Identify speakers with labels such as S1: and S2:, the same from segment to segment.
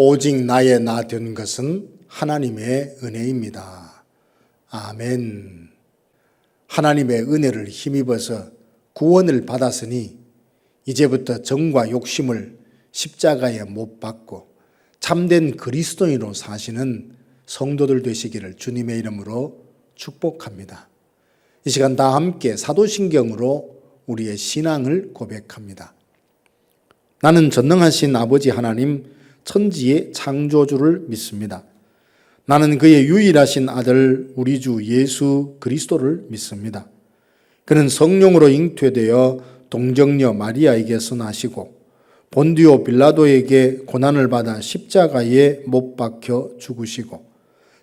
S1: 오직 나의 나 된 것은 하나님의 은혜입니다. 아멘. 하나님의 은혜를 힘입어서 구원을 받았으니 이제부터 정과 욕심을 십자가에 못 박고 참된 그리스도인으로 사시는 성도들 되시기를 주님의 이름으로 축복합니다. 이 시간 다 함께 사도신경으로 우리의 신앙을 고백합니다. 나는 전능하신 아버지 하나님 천지의 창조주를 믿습니다. 나는 그의 유일하신 아들 우리 주 예수 그리스도를 믿습니다. 그는 성령으로 잉태되어 동정녀 마리아에게서 나시고 본디오 빌라도에게 고난을 받아 십자가에 못 박혀 죽으시고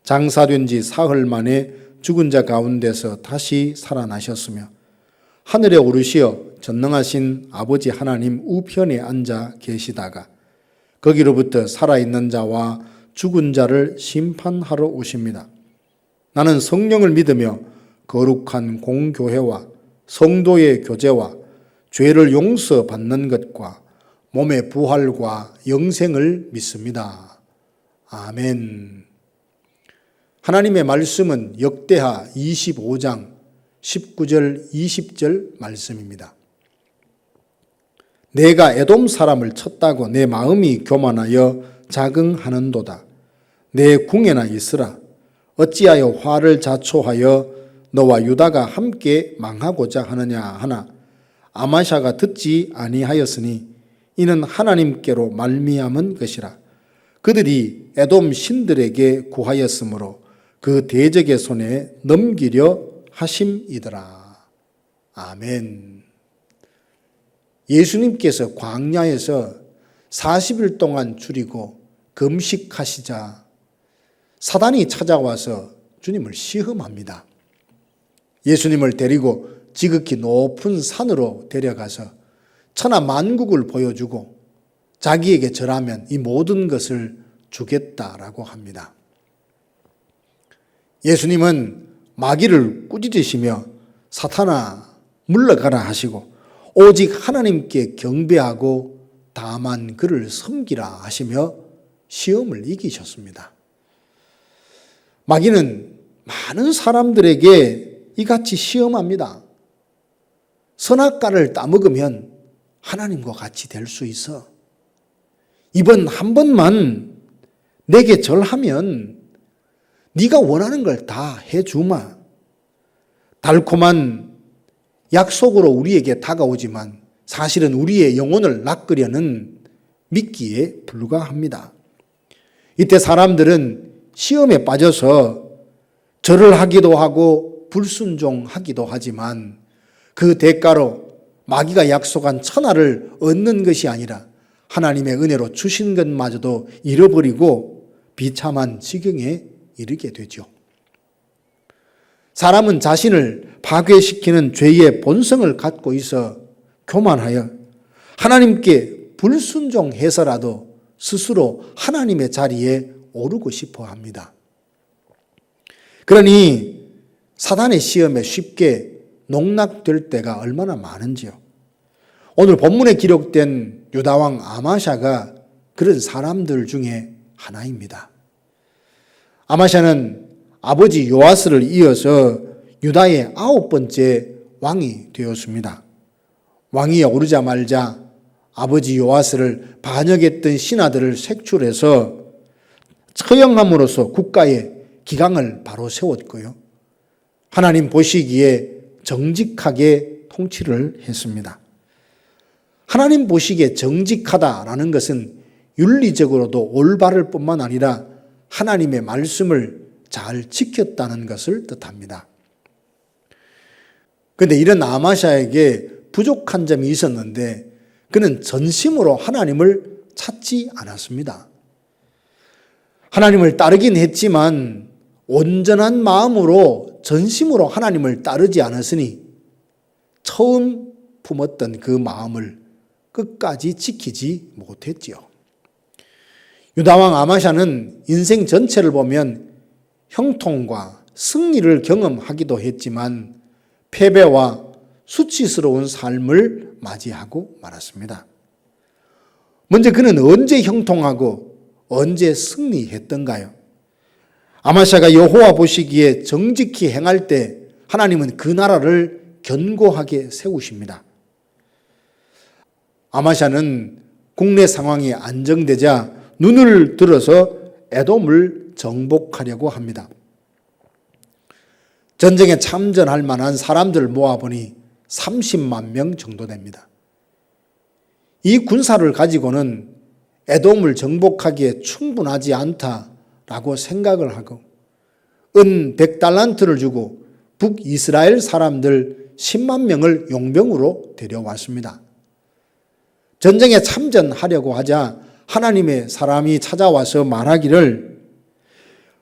S1: 장사된 지 사흘 만에 죽은 자 가운데서 다시 살아나셨으며 하늘에 오르시어 전능하신 아버지 하나님 우편에 앉아 계시다가 거기로부터 살아있는 자와 죽은 자를 심판하러 오십니다. 나는 성령을 믿으며 거룩한 공교회와 성도의 교제와 죄를 용서받는 것과 몸의 부활과 영생을 믿습니다. 아멘. 하나님의 말씀은 역대하 25장 19절 20절 말씀입니다. 내가 에돔 사람을 쳤다고 내 마음이 교만하여 자긍하는도다. 내 궁에나 있으라. 어찌하여 화를 자초하여 너와 유다가 함께 망하고자 하느냐 하나 아마샤가 듣지 아니하였으니 이는 하나님께로 말미암은 것이라. 그들이 에돔 신들에게 구하였으므로 그 대적의 손에 넘기려 하심이더라. 아멘. 예수님께서 광야에서 40일 동안 줄이고 금식하시자 사단이 찾아와서 주님을 시험합니다. 예수님을 데리고 지극히 높은 산으로 데려가서 천하 만국을 보여주고 자기에게 절하면 이 모든 것을 주겠다라고 합니다. 예수님은 마귀를 꾸짖으시며 사탄아 물러가라 하시고 오직 하나님께 경배하고 다만 그를 섬기라 하시며 시험을 이기셨습니다. 마귀는 많은 사람들에게 이같이 시험합니다. 선악과를 따먹으면 하나님과 같이 될 수 있어. 이번 한 번만 내게 절하면 네가 원하는 걸 다 해주마. 달콤한 약속으로 우리에게 다가오지만 사실은 우리의 영혼을 낚으려는 미끼에 불과합니다. 이때 사람들은 시험에 빠져서 절을 하기도 하고 불순종하기도 하지만 그 대가로 마귀가 약속한 천하를 얻는 것이 아니라 하나님의 은혜로 주신 것마저도 잃어버리고 비참한 지경에 이르게 되죠. 사람은 자신을 파괴시키는 죄의 본성을 갖고 있어 교만하여 하나님께 불순종해서라도 스스로 하나님의 자리에 오르고 싶어 합니다. 그러니 사단의 시험에 쉽게 농락될 때가 얼마나 많은지요. 오늘 본문에 기록된 유다왕 아마샤가 그런 사람들 중에 하나입니다. 아마샤는 아버지 요아스를 이어서 유다의 9번째 왕이 되었습니다. 왕위에 오르자마자 아버지 요아스를 반역했던 신하들을 색출해서 처형함으로써 국가의 기강을 바로 세웠고요. 하나님 보시기에 정직하게 통치를 했습니다. 하나님 보시기에 정직하다라는 것은 윤리적으로도 올바를 뿐만 아니라 하나님의 말씀을 잘 지켰다는 것을 뜻합니다. 그런데 이런 아마샤에게 부족한 점이 있었는데 그는 전심으로 하나님을 찾지 않았습니다. 하나님을 따르긴 했지만 온전한 마음으로 전심으로 하나님을 따르지 않았으니 처음 품었던 그 마음을 끝까지 지키지 못했지요. 유다왕 아마샤는 인생 전체를 보면 형통과 승리를 경험하기도 했지만 패배와 수치스러운 삶을 맞이하고 말았습니다. 먼저 그는 언제 형통하고 언제 승리했던가요? 아마샤가 여호와 보시기에 정직히 행할 때 하나님은 그 나라를 견고하게 세우십니다. 아마샤는 국내 상황이 안정되자 눈을 들어서 에돔을 정복하려고 합니다. 전쟁에 참전할 만한 사람들을 모아보니 30만 명 정도 됩니다. 이 군사를 가지고는 에돔을 정복하기에 충분하지 않다라고 생각을 하고 은 100달란트를 주고 북이스라엘 사람들 10만 명을 용병으로 데려왔습니다. 전쟁에 참전하려고 하자 하나님의 사람이 찾아와서 말하기를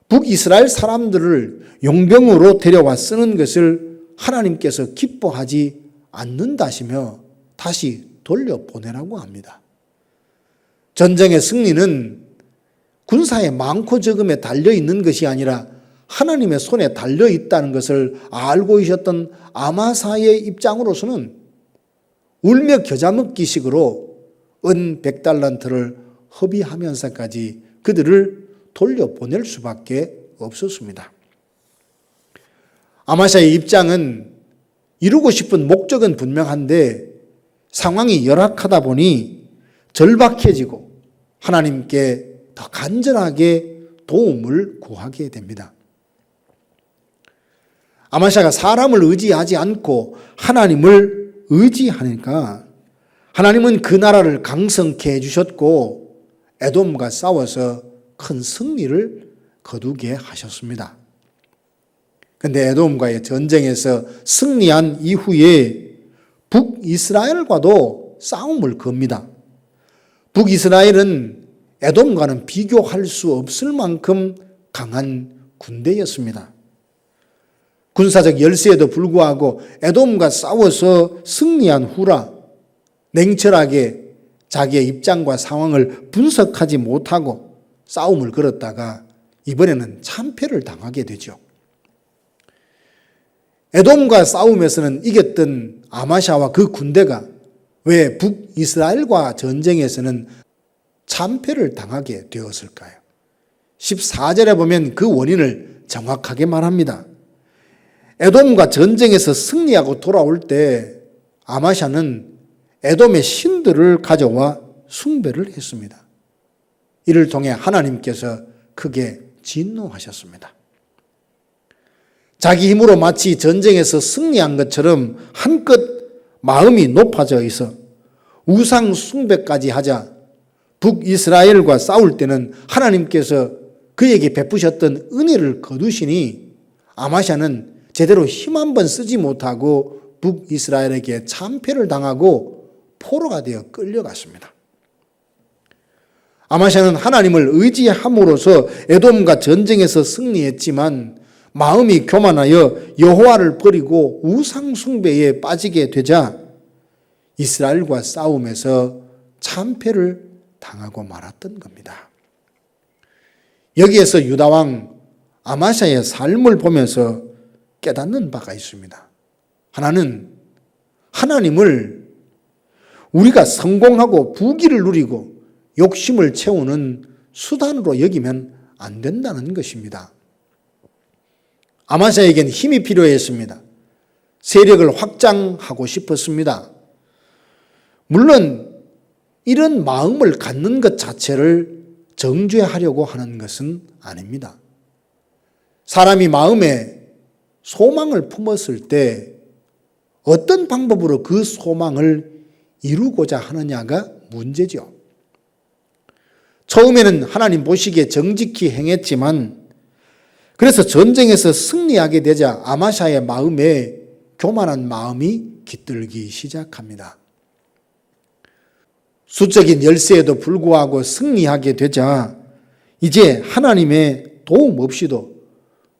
S1: 북이스라엘 사람들을 용병으로 데려와 쓰는 것을 하나님께서 기뻐하지 않는다시며 다시 돌려보내라고 합니다. 전쟁의 승리는 군사의 많고 적음에 달려있는 것이 아니라 하나님의 손에 달려있다는 것을 알고 있었던 아마사의 입장으로서는 울며 겨자 먹기식으로 은 100달란트를 허비하면서까지 그들을 돌려보낼 수밖에 없었습니다. 아마샤의 입장은 이루고 싶은 목적은 분명한데 상황이 열악하다 보니 절박해지고 하나님께 더 간절하게 도움을 구하게 됩니다. 아마샤가 사람을 의지하지 않고 하나님을 의지하니까 하나님은 그 나라를 강성케 해주셨고 에돔과 싸워서 큰 승리를 거두게 하셨습니다. 그런데 에돔과의 전쟁에서 승리한 이후에 북이스라엘과도 싸움을 겁니다. 북이스라엘은 에돔과는 비교할 수 없을 만큼 강한 군대였습니다. 군사적 열세에도 불구하고 에돔과 싸워서 승리한 후라 냉철하게 자기의 입장과 상황을 분석하지 못하고 싸움을 걸었다가 이번에는 참패를 당하게 되죠. 에돔과 싸움에서는 이겼던 아마샤와 그 군대가 왜 북이스라엘과 전쟁에서는 참패를 당하게 되었을까요? 14절에 보면 그 원인을 정확하게 말합니다. 에돔과 전쟁에서 승리하고 돌아올 때 아마샤는 에돔의 신들을 가져와 숭배를 했습니다. 이를 통해 하나님께서 크게 진노하셨습니다. 자기 힘으로 마치 전쟁에서 승리한 것처럼 한껏 마음이 높아져 있어 우상 숭배까지 하자 북이스라엘과 싸울 때는 하나님께서 그에게 베푸셨던 은혜를 거두시니 아마샤는 제대로 힘 한 번 쓰지 못하고 북이스라엘에게 참패를 당하고 포로가 되어 끌려갔습니다. 아마샤는 하나님을 의지함으로써 에돔과 전쟁에서 승리했지만 마음이 교만하여 여호와를 버리고 우상 숭배에 빠지게 되자 이스라엘과 싸움에서 참패를 당하고 말았던 겁니다. 여기에서 유다왕 아마샤의 삶을 보면서 깨닫는 바가 있습니다. 하나는 하나님을 우리가 성공하고 부귀를 누리고 욕심을 채우는 수단으로 여기면 안 된다는 것입니다. 아마샤에겐 힘이 필요했습니다. 세력을 확장하고 싶었습니다. 물론 이런 마음을 갖는 것 자체를 정죄하려고 하는 것은 아닙니다. 사람이 마음에 소망을 품었을 때 어떤 방법으로 그 소망을 이루고자 하느냐가 문제죠. 처음에는 하나님 보시기에 정직히 행했지만 그래서 전쟁에서 승리하게 되자 아마샤의 마음에 교만한 마음이 깃들기 시작합니다. 수적인 열세에도 불구하고 승리하게 되자 이제 하나님의 도움 없이도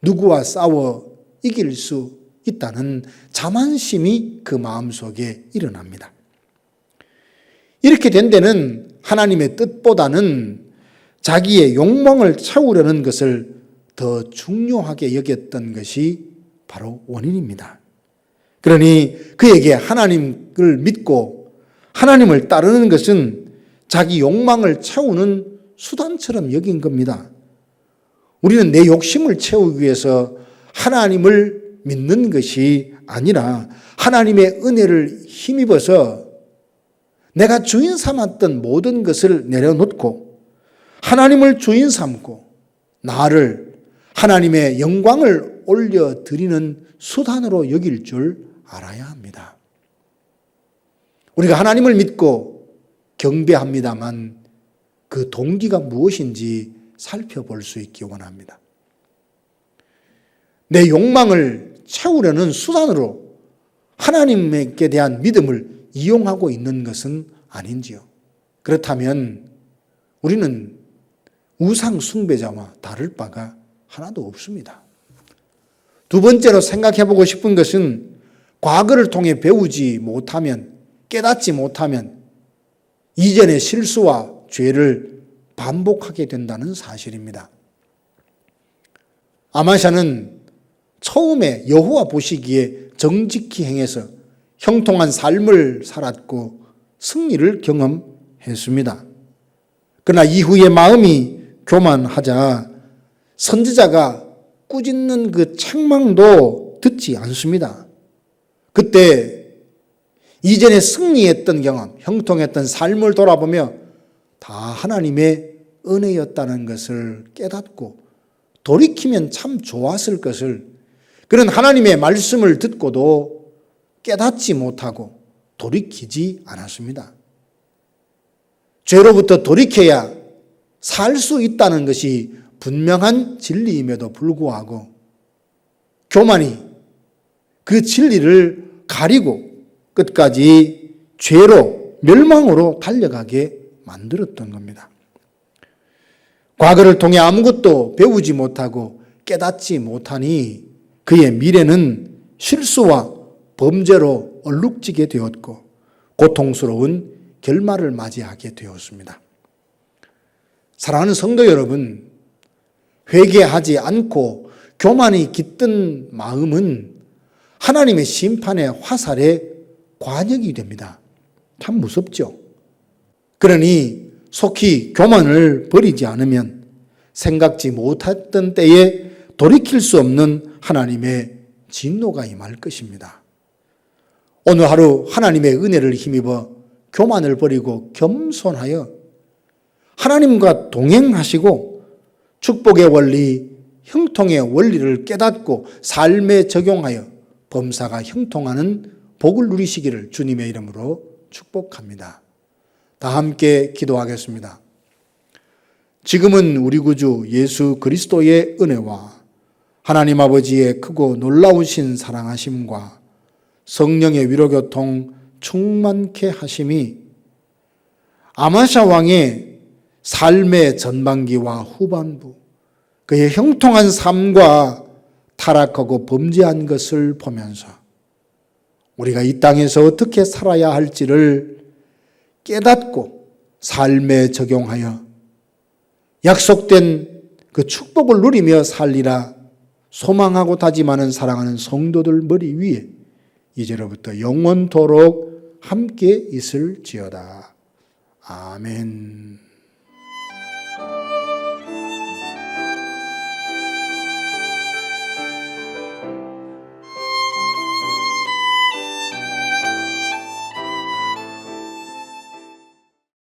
S1: 누구와 싸워 이길 수 있다는 자만심이 그 마음속에 일어납니다. 이렇게 된 데는 하나님의 뜻보다는 자기의 욕망을 채우려는 것을 더 중요하게 여겼던 것이 바로 원인입니다. 그러니 그에게 하나님을 믿고 하나님을 따르는 것은 자기 욕망을 채우는 수단처럼 여긴 겁니다. 우리는 내 욕심을 채우기 위해서 하나님을 믿는 것이 아니라 하나님의 은혜를 힘입어서 내가 주인 삼았던 모든 것을 내려놓고 하나님을 주인 삼고 나를 하나님의 영광을 올려드리는 수단으로 여길 줄 알아야 합니다. 우리가 하나님을 믿고 경배합니다만 그 동기가 무엇인지 살펴볼 수 있기 원합니다. 내 욕망을 채우려는 수단으로 하나님께 대한 믿음을 이용하고 있는 것은 아닌지요. 그렇다면 우리는 우상 숭배자와 다를 바가 하나도 없습니다. 두 번째로 생각해 보고 싶은 것은 과거를 통해 배우지 못하면, 깨닫지 못하면 이전의 실수와 죄를 반복하게 된다는 사실입니다. 아마샤는 처음에 여호와 보시기에 정직히 행해서 형통한 삶을 살았고 승리를 경험했습니다. 그러나 이후에 마음이 교만하자 선지자가 꾸짖는 그 책망도 듣지 않습니다. 그때 이전에 승리했던 경험, 형통했던 삶을 돌아보며 다 하나님의 은혜였다는 것을 깨닫고 돌이키면 참 좋았을 것을, 그런 하나님의 말씀을 듣고도 깨닫지 못하고 돌이키지 않았습니다. 죄로부터 돌이켜야 살 수 있다는 것이 분명한 진리임에도 불구하고 교만이 그 진리를 가리고 끝까지 죄로, 멸망으로 달려가게 만들었던 겁니다. 과거를 통해 아무것도 배우지 못하고 깨닫지 못하니 그의 미래는 실수와 범죄로 얼룩지게 되었고 고통스러운 결말을 맞이하게 되었습니다. 사랑하는 성도 여러분, 회개하지 않고 교만이 깃든 마음은 하나님의 심판의 화살에 관역이 됩니다. 참 무섭죠. 그러니 속히 교만을 버리지 않으면 생각지 못했던 때에 돌이킬 수 없는 하나님의 진노가 임할 것입니다. 오늘 하루 하나님의 은혜를 힘입어 교만을 버리고 겸손하여 하나님과 동행하시고 축복의 원리, 형통의 원리를 깨닫고 삶에 적용하여 범사가 형통하는 복을 누리시기를 주님의 이름으로 축복합니다. 다 함께 기도하겠습니다. 지금은 우리 구주 예수 그리스도의 은혜와 하나님 아버지의 크고 놀라우신 사랑하심과 성령의 위로교통 충만케 하심이 아마샤 왕의 삶의 전반기와 후반부, 그의 형통한 삶과 타락하고 범죄한 것을 보면서 우리가 이 땅에서 어떻게 살아야 할지를 깨닫고 삶에 적용하여 약속된 그 축복을 누리며 살리라 소망하고 다짐하는 사랑하는 성도들 머리 위에 이제로부터 영원토록 함께 있을지어다. 아멘.